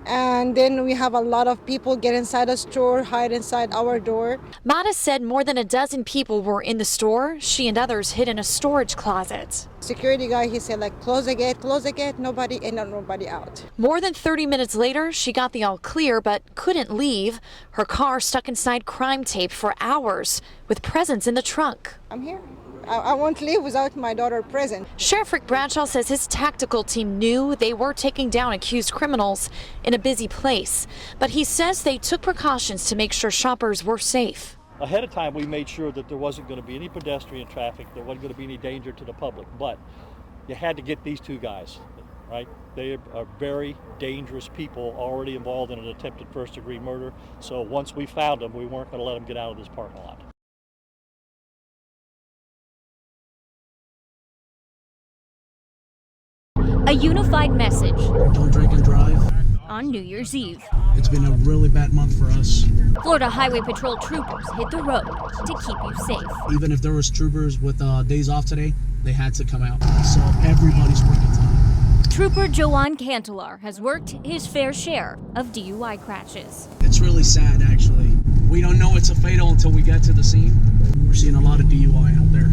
And then we have a lot of people get inside the store, hide inside our door. Mata said more than a dozen people were in the store. She and others hid in a storage closet. Security guy, he said like, close the gate, nobody in and nobody out. More than 30 minutes later, she got the all clear but couldn't leave. Her car stuck inside crime tape for hours with presents in the trunk. I'm here. I won't leave without my daughter present. Sheriff Rick Bradshaw says his tactical team knew they were taking down accused criminals in a busy place, but he says they took precautions to make sure shoppers were safe. Ahead of time, we made sure that there wasn't going to be any pedestrian traffic, there wasn't going to be any danger to the public, but you had to get these 2 guys, right? They are very dangerous people already involved in an attempted first-degree murder, so once we found them, we weren't going to let them get out of this parking lot. A unified message. Don't drink and drive. On New Year's Eve. It's been a really bad month for us. Florida Highway Patrol troopers hit the road to keep you safe. Even if there was troopers with days off today, they had to come out. So everybody's working time. Trooper Joanne Cantelar has worked his fair share of DUI crashes. It's really sad, actually. We don't know it's a fatal until we get to the scene. We're seeing a lot of DUI out there.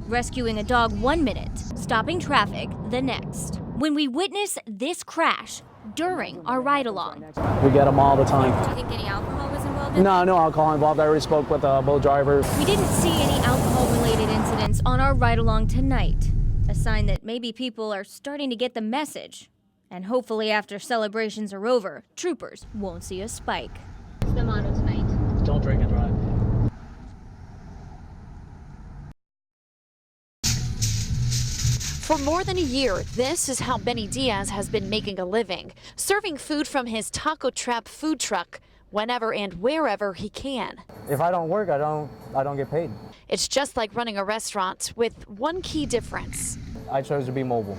Rescuing a dog 1 minute, stopping traffic the next. When we witness this crash during our ride-along. We get them all the time. Do you think any alcohol was involved? No alcohol involved. I already spoke with both drivers. We didn't see any alcohol-related incidents on our ride-along tonight. A sign that maybe people are starting to get the message. And hopefully after celebrations are over, troopers won't see a spike. What's the motto tonight? Don't drink and drive. For more than a year, this is how Benny Diaz has been making a living, serving food from his Taco Trap food truck whenever and wherever he can. If I don't work, I don't get paid. It's just like running a restaurant with one key difference. I chose to be mobile.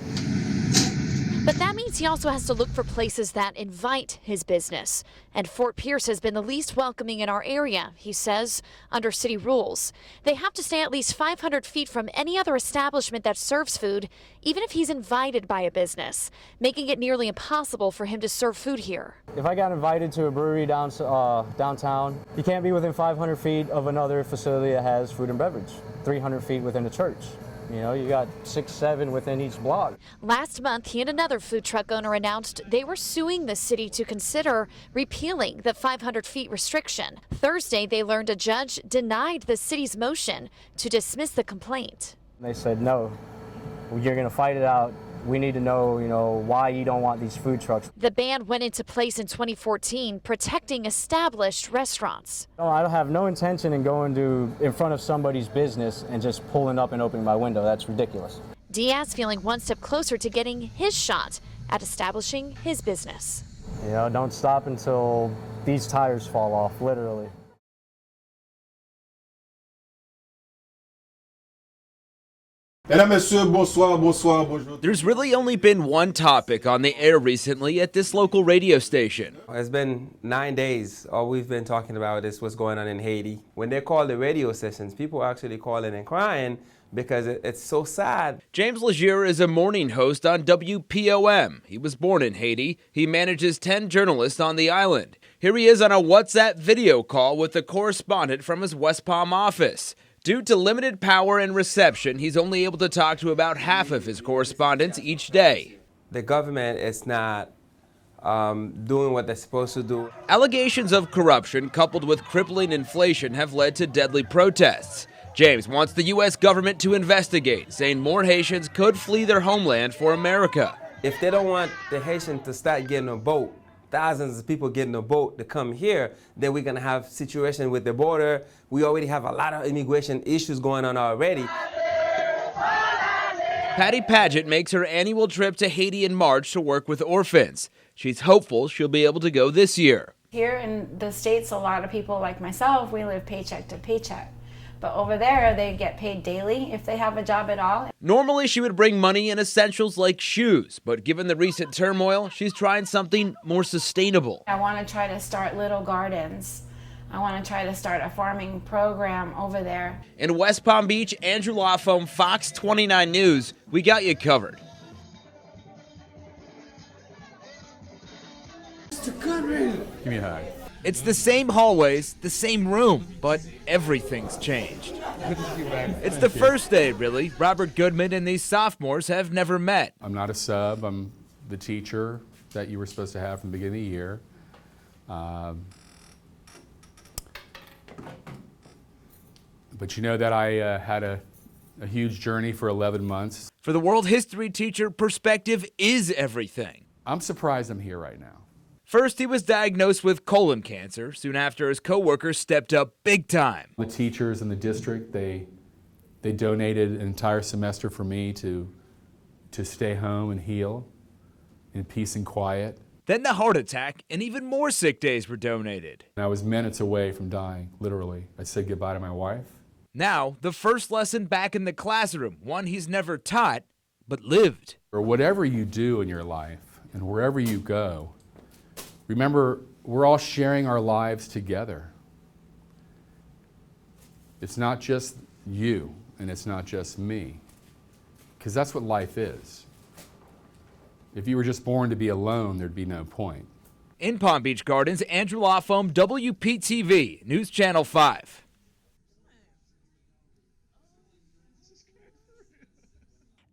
But that means he also has to look for places that invite his business. And Fort Pierce has been the least welcoming in our area, he says, under city rules. They have to stay at least 500 feet from any other establishment that serves food, even if he's invited by a business, making it nearly impossible for him to serve food here. If I got invited to a brewery downtown, you can't be within 500 feet of another facility that has food and beverage, 300 feet within a church. You know, you got 6, 7 within each block. Last month, he and another food truck owner announced they were suing the city to consider repealing the 500 feet restriction. Thursday, they learned a judge denied the city's motion to dismiss the complaint. They said, no, you're going to fight it out. We need to know, why you don't want these food trucks. The ban went into place in 2014, protecting established restaurants. No, I don't have no intention in going in front of somebody's business and just pulling up and opening my window. That's ridiculous. Diaz feeling one step closer to getting his shot at establishing his business. Don't stop until these tires fall off, literally. There's really only been one topic on the air recently at this local radio station. It's been 9 days. All we've been talking about is what's going on in Haiti. When they call the radio sessions, people are actually calling and crying because it's so sad. James Legier is a morning host on WPOM. He was born in Haiti. He manages 10 journalists on the island. Here he is on a WhatsApp video call with a correspondent from his West Palm office. Due to limited power and reception, he's only able to talk to about half of his correspondents each day. The government is not doing what they're supposed to do. Allegations of corruption coupled with crippling inflation have led to deadly protests. James wants the U.S. government to investigate, saying more Haitians could flee their homeland for America. If they don't want the Haitians to start getting a boat thousands of people getting a boat to come here, then we're gonna have situation with the border. We already have a lot of immigration issues going on already. Patty Paget makes her annual trip to Haiti in March to work with orphans. She's hopeful she'll be able to go this year. Here in the States, a lot of people like myself, we live paycheck to paycheck. But over there, they get paid daily if they have a job at all. Normally, she would bring money and essentials like shoes, but given the recent turmoil, she's trying something more sustainable. I want to try to start little gardens. I want to try to start a farming program over there. In West Palm Beach, Andrew Lawfome, Fox 29 News. We got you covered. Give me a hug. It's the same hallways, the same room, but everything's changed. It's the first day, really. Robert Goodman and these sophomores have never met. I'm not a sub. I'm the teacher that you were supposed to have from the beginning of the year. But you know that I had a huge journey for 11 months. For the world history teacher, perspective is everything. I'm surprised I'm here right now. First, he was diagnosed with colon cancer. Soon after, his coworkers stepped up big time. The teachers in the district, they donated an entire semester for me to stay home and heal in peace and quiet. Then the heart attack and even more sick days were donated. And I was minutes away from dying, literally. I said goodbye to my wife. Now, the first lesson back in the classroom, one he's never taught, but lived. Or whatever you do in your life and wherever you go, remember, we're all sharing our lives together. It's not just you and it's not just me, because that's what life is. If you were just born to be alone, there'd be no point. In Palm Beach Gardens, Andrew Lawfome, WPTV, News Channel 5.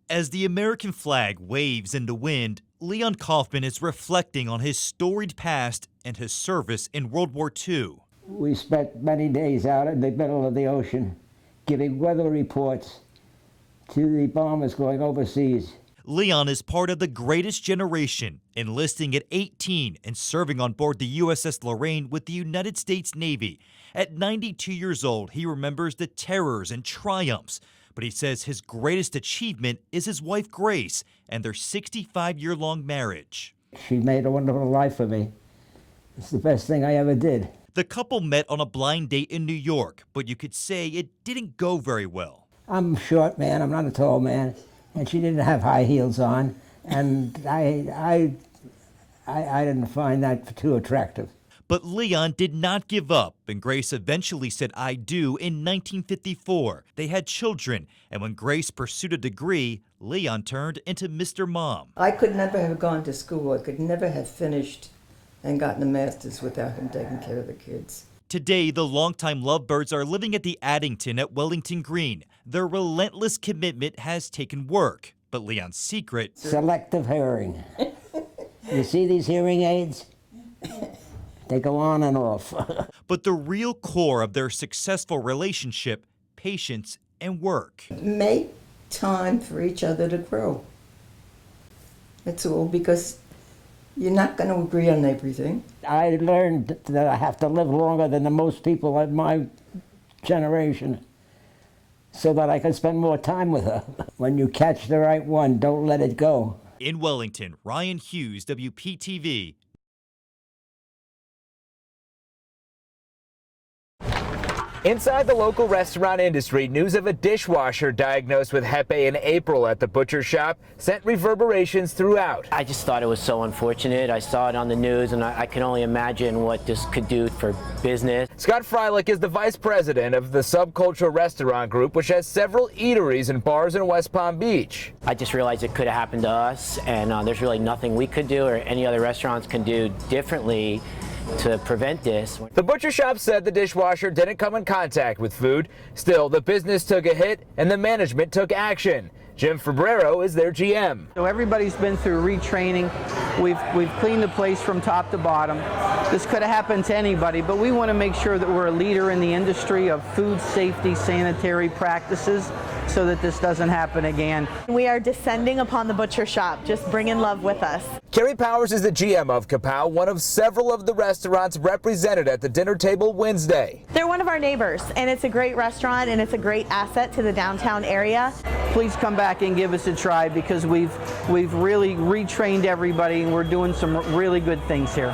As the American flag waves in the wind, Leon Kaufman is reflecting on his storied past and his service in World War II. We spent many days out in the middle of the ocean giving weather reports to the bombers going overseas. Leon is part of the greatest generation, enlisting at 18 and serving on board the USS Lorraine with the United States Navy. At 92 years old, he remembers the terrors and triumphs, but he says his greatest achievement is his wife Grace and their 65-year-long marriage. She made a wonderful life for me. It's the best thing I ever did. The couple met on a blind date in New York, but you could say it didn't go very well. I'm a short man, I'm not a tall man, and she didn't have high heels on, and I didn't find that too attractive. But Leon did not give up, and Grace eventually said I do in 1954. They had children, and when Grace pursued a degree, Leon turned into Mr. Mom. I could never have gone to school. I could never have finished and gotten a master's without him taking care of the kids. Today, the longtime lovebirds are living at the Addington at Wellington Green. Their relentless commitment has taken work, but Leon's secret... Selective hearing. You see these hearing aids? They go on and off. But the real core of their successful relationship, patience and work. Make time for each other to grow. That's all, because you're not going to agree on everything. I learned that I have to live longer than the most people of my generation so that I can spend more time with her. When you catch the right one, don't let it go. In Wellington, Ryan Hughes, WPTV. Inside the local restaurant industry, news of a dishwasher diagnosed with Hepe in April at the butcher shop sent reverberations throughout. I just thought it was so unfortunate. I saw it on the news, and I can only imagine what this could do for business. Scott Freilich is the vice president of the Subculture Restaurant Group, which has several eateries and bars in West Palm Beach. I just realized it could have happened to us, and there's really nothing we could do or any other restaurants can do differently to prevent this. The butcher shop said the dishwasher didn't come in contact with food. Still, the business took a hit and the management took action. Jim Fabrero is their GM. So everybody's been through retraining. We've cleaned the place from top to bottom. This could have happened to anybody, but we want to make sure that we're a leader in the industry of food safety, sanitary practices, so that this doesn't happen again. We are descending upon the butcher shop. Just bring in love with us. Carrie Powers is the GM of Kapow, one of several of the restaurants represented at the dinner table Wednesday. They're one of our neighbors, and it's a great restaurant, and it's a great asset to the downtown area. Please come back and give us a try, because we've really retrained everybody, and we're doing some really good things here.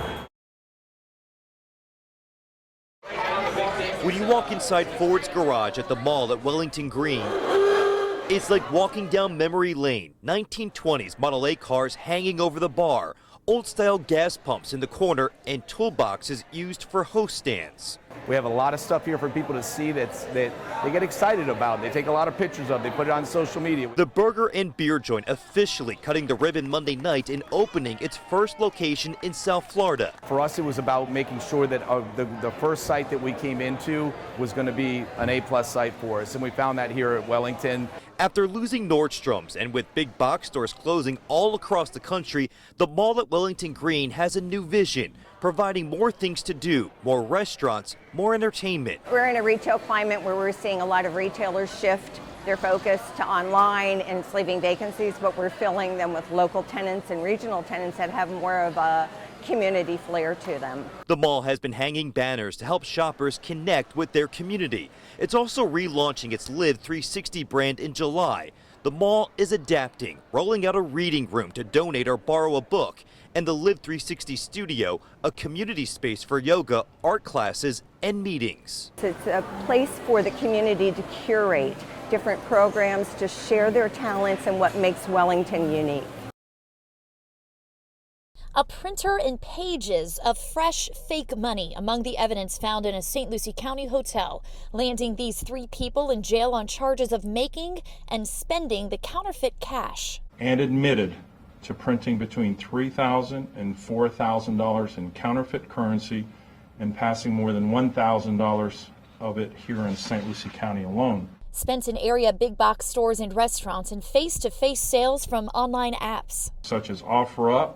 When you walk inside Ford's garage at the mall at Wellington Green, it's like walking down memory lane. 1920s Model A cars hanging over the bar, old-style gas pumps in the corner, and toolboxes used for hose stands. We have a lot of stuff here for people to see that they get excited about. They take a lot of pictures of. They put it on social media. The burger and beer joint officially cutting the ribbon Monday night and opening its first location in South Florida. For us, it was about making sure that the first site that we came into was going to be an A+ site for us, and we found that here at Wellington. After losing Nordstrom's and with big box stores closing all across the country, the mall at Wellington Green has a new vision, providing more things to do, more restaurants, more entertainment. We're in a retail climate where we're seeing a lot of retailers shift their focus to online and enslaving vacancies, but we're filling them with local tenants and regional tenants that have more of a community flair to them. The mall has been hanging banners to help shoppers connect with their community. It's also relaunching its Live 360 brand in July. The mall is adapting, rolling out a reading room to donate or borrow a book, and the Live 360 Studio, a community space for yoga, art classes, and meetings. It's a place for the community to curate different programs, to share their talents and what makes Wellington unique. A printer and pages of fresh fake money among the evidence found in a St. Lucie County hotel, landing these 3 people in jail on charges of making and spending the counterfeit cash. And admitted to printing between $3,000 and $4,000 in counterfeit currency and passing more than $1,000 of it here in St. Lucie County alone. Spent in area big box stores and restaurants and face-to-face sales from online apps. Such as OfferUp,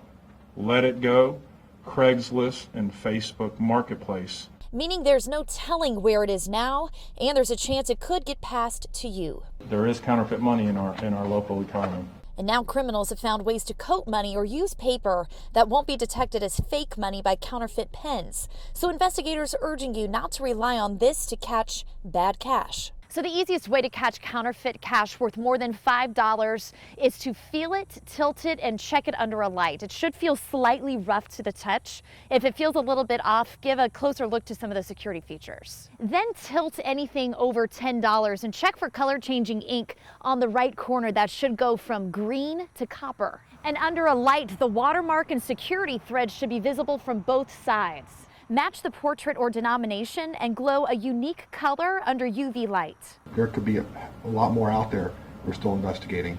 Let It Go, Craigslist, and Facebook Marketplace. Meaning there's no telling where it is now, and there's a chance it could get passed to you. There is counterfeit money in our local economy. And now criminals have found ways to coat money or use paper that won't be detected as fake money by counterfeit pens. So investigators are urging you not to rely on this to catch bad cash. So the easiest way to catch counterfeit cash worth more than $5 is to feel it, tilt it, and check it under a light. It should feel slightly rough to the touch. If it feels a little bit off, give a closer look to some of the security features. Then tilt anything over $10 and check for color changing ink on the right corner. That should go from green to copper. And under a light, the watermark and security thread should be visible from both sides. Match the portrait or denomination and glow a unique color under UV light. There could be a lot more out there. We're still investigating.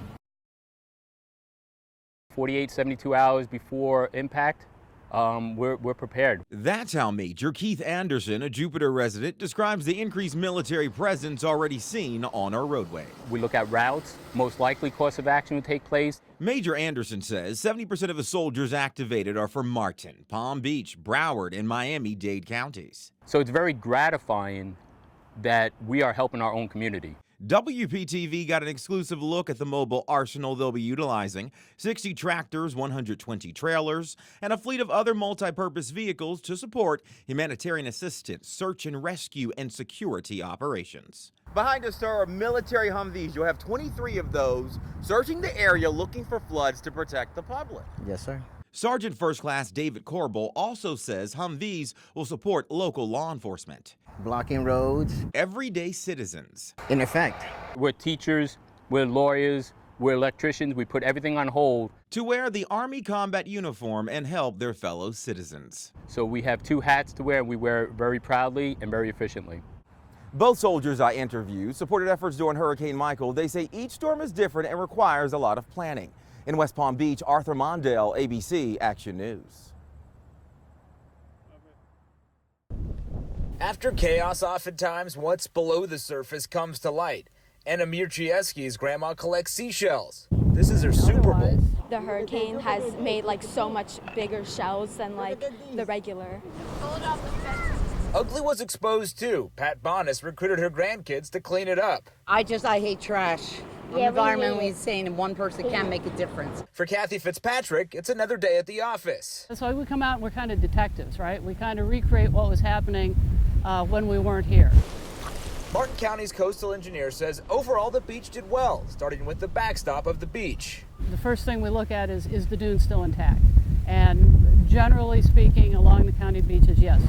48, 72 hours before impact, we're prepared. That's how Major Keith Anderson, a Jupiter resident, describes the increased military presence already seen on our roadway. We look at routes, most likely course of action will take place. Major Anderson says 70% of the soldiers activated are from Martin, Palm Beach, Broward, and Miami-Dade counties. So it's very gratifying that we are helping our own community. WPTV got an exclusive look at the mobile arsenal they'll be utilizing: 60 tractors, 120 trailers, and a fleet of other multi-purpose vehicles to support humanitarian assistance, search and rescue, and security operations. Behind us are military Humvees. You'll have 23 of those searching the area looking for floods to protect the public. Yes, sir. Sergeant First Class David Corbel also says Humvees will support local law enforcement. Blocking roads. Everyday citizens. In effect. We're teachers, we're lawyers, we're electricians. We put everything on hold to wear the Army combat uniform and help their fellow citizens. So we have 2 hats to wear, and we wear it very proudly and very efficiently. Both soldiers I interviewed supported efforts during Hurricane Michael. They say each storm is different and requires a lot of planning. In West Palm Beach, Arthur Mondale, ABC Action News. After chaos, oftentimes what's below the surface comes to light. And Amir Chieski's grandma collects seashells. This is her Super Bowl. The hurricane has made so much bigger shells than the regular. Ugly was exposed too. Pat Bonas recruited her grandkids to clean it up. I hate trash. environmentally insane, and one person can make a difference. For Kathy Fitzpatrick, it's another day at the office. So we come out and we're kind of detectives, right? We kind of recreate what was happening when we weren't here. Martin County's coastal engineer says overall the beach did well, starting with the backstop of the beach. The first thing we look at is the dune still intact? And generally speaking, along the county beaches, yes.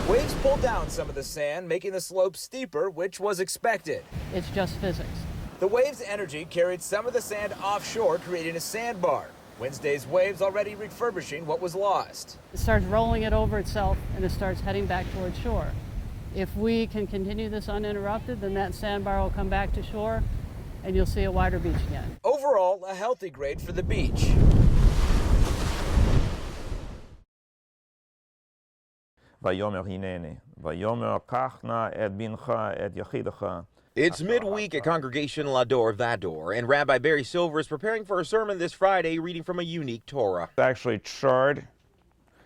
Waves pulled down some of the sand, making the slope steeper, which was expected. It's just physics. The wave's energy carried some of the sand offshore, creating a sandbar. Wednesday's waves already refurbishing what was lost. It starts rolling it over itself and it starts heading back towards shore. If we can continue this uninterrupted, then that sandbar will come back to shore and you'll see a wider beach again. Overall, a healthy grade for the beach. It's midweek at Congregation Lador Vador, and Rabbi Barry Silver is preparing for a sermon this Friday, reading from a unique Torah. It's actually charred.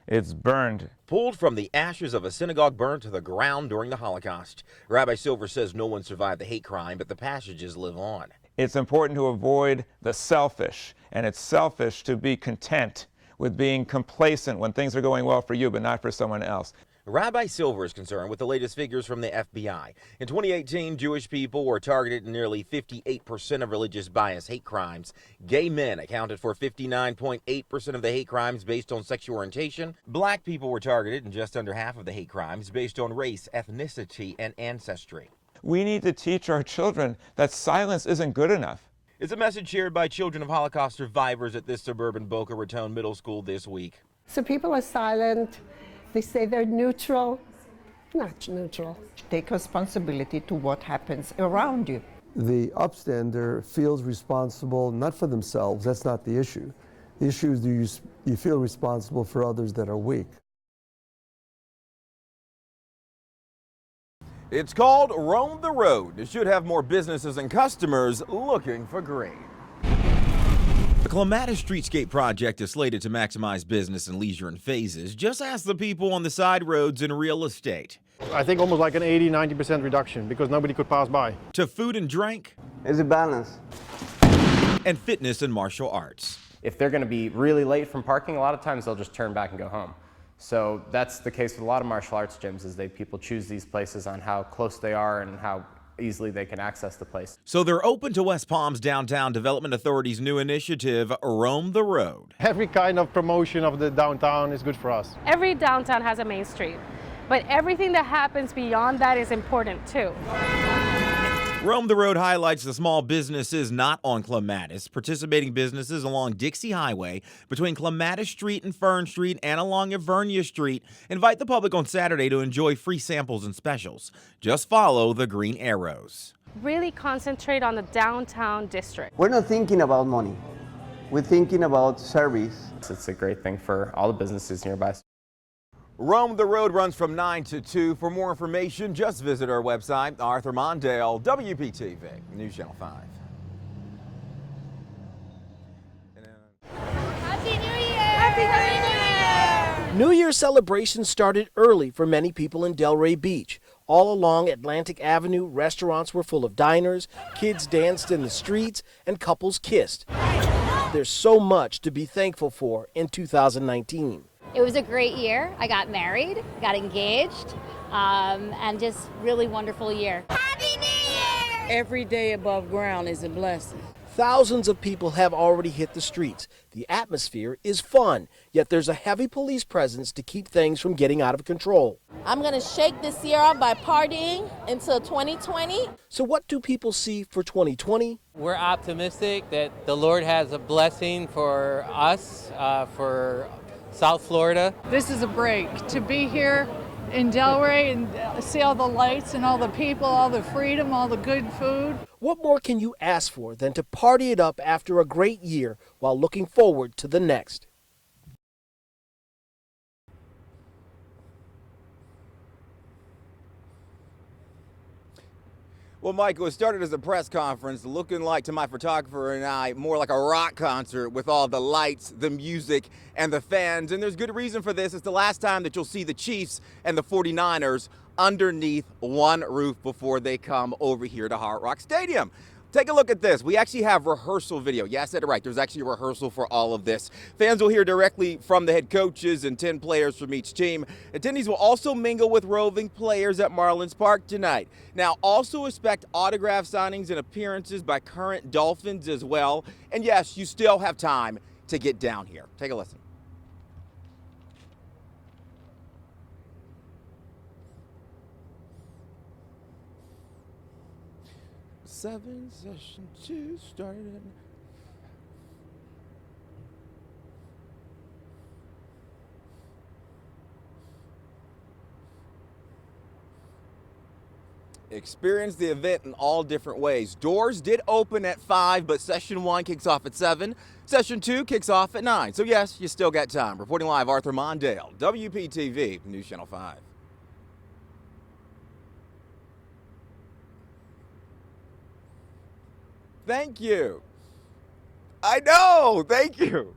It's burned. Pulled from the ashes of a synagogue burned to the ground during the Holocaust. Rabbi Silver says no one survived the hate crime, but the passages live on. It's important to avoid the selfish, and it's selfish to be content with being complacent when things are going well for you, but not for someone else. Rabbi Silver is concerned with the latest figures from the FBI. In 2018, Jewish people were targeted in nearly 58% of religious bias hate crimes. Gay men accounted for 59.8% of the hate crimes based on sexual orientation. Black people were targeted in just under half of the hate crimes based on race, ethnicity, and ancestry. We need to teach our children that silence isn't good enough. It's a message shared by children of Holocaust survivors at this suburban Boca Raton middle school this week. So people are silent. They say they're neutral. Not neutral. Take responsibility to what happens around you. The upstander feels responsible not for themselves. That's not the issue. The issue is, do you feel responsible for others that are weak? It's called Roam the Road. It should have more businesses and customers looking for grain. The Clematis Streetscape project is slated to maximize business and leisure in phases. Just ask the people on the side roads in real estate. I think almost like an 80–90% reduction because nobody could pass by. To food and drink. It's a balance. And fitness and martial arts. If they're going to be really late from parking, a lot of times they'll just turn back and go home. So that's the case with a lot of martial arts gyms, is people choose these places on how close they are and how easily they can access the place. So they're open to West Palm's Downtown Development Authority's new initiative, Roam the Road. Every kind of promotion of the downtown is good for us. Every downtown has a main street, but everything that happens beyond that is important too. Roam the Road highlights the small businesses not on Clematis. Participating businesses along Dixie Highway, between Clematis Street and Fern Street, and along Ivernia Street invite the public on Saturday to enjoy free samples and specials. Just follow the green arrows. Really concentrate on the downtown district. We're not thinking about money. We're thinking about service. It's a great thing for all the businesses nearby. Roam the Road runs from 9 to 2. For more information, just visit our website. Arthur Mondale, WPTV, News Channel 5. Happy New Year! Happy New Year! New Year celebrations started early for many people in Delray Beach. All along Atlantic Avenue, restaurants were full of diners, kids danced in the streets, and couples kissed. There's so much to be thankful for in 2019. It was a great year. I got married, got engaged, and just really wonderful year. Happy New Year! Every day above ground is a blessing. Thousands of people have already hit the streets. The atmosphere is fun, yet there's a heavy police presence to keep things from getting out of control. I'm going to shake this year off by partying until 2020. So what do people see for 2020? We're optimistic that the Lord has a blessing for us, for South Florida. This is a break to be here in Delray and see all the lights and all the people, all the freedom, all the good food. What more can you ask for than to party it up after a great year while looking forward to the next? Well, Michael, it started as a press conference, looking like, to my photographer and I, more like a rock concert with all the lights, the music, and the fans. And there's good reason for this. It's the last time that you'll see the Chiefs and the 49ers underneath one roof before they come over here to Hard Rock Stadium. Take a look at this. We actually have rehearsal video. Yeah, I said it right. There's actually a rehearsal for all of this. Fans will hear directly from the head coaches and 10 players from each team. Attendees will also mingle with roving players at Marlins Park tonight. Now, also expect autograph signings and appearances by current Dolphins as well. And yes, you still have time to get down here. Take a listen. Session 2 started. Experience the event in all different ways. Doors did open at 5, but session 1 kicks off at 7. Session 2 kicks off at 9. So yes, you still got time. Reporting live, Arthur Mondale, WPTV, News Channel 5. Thank you. I know. Thank you.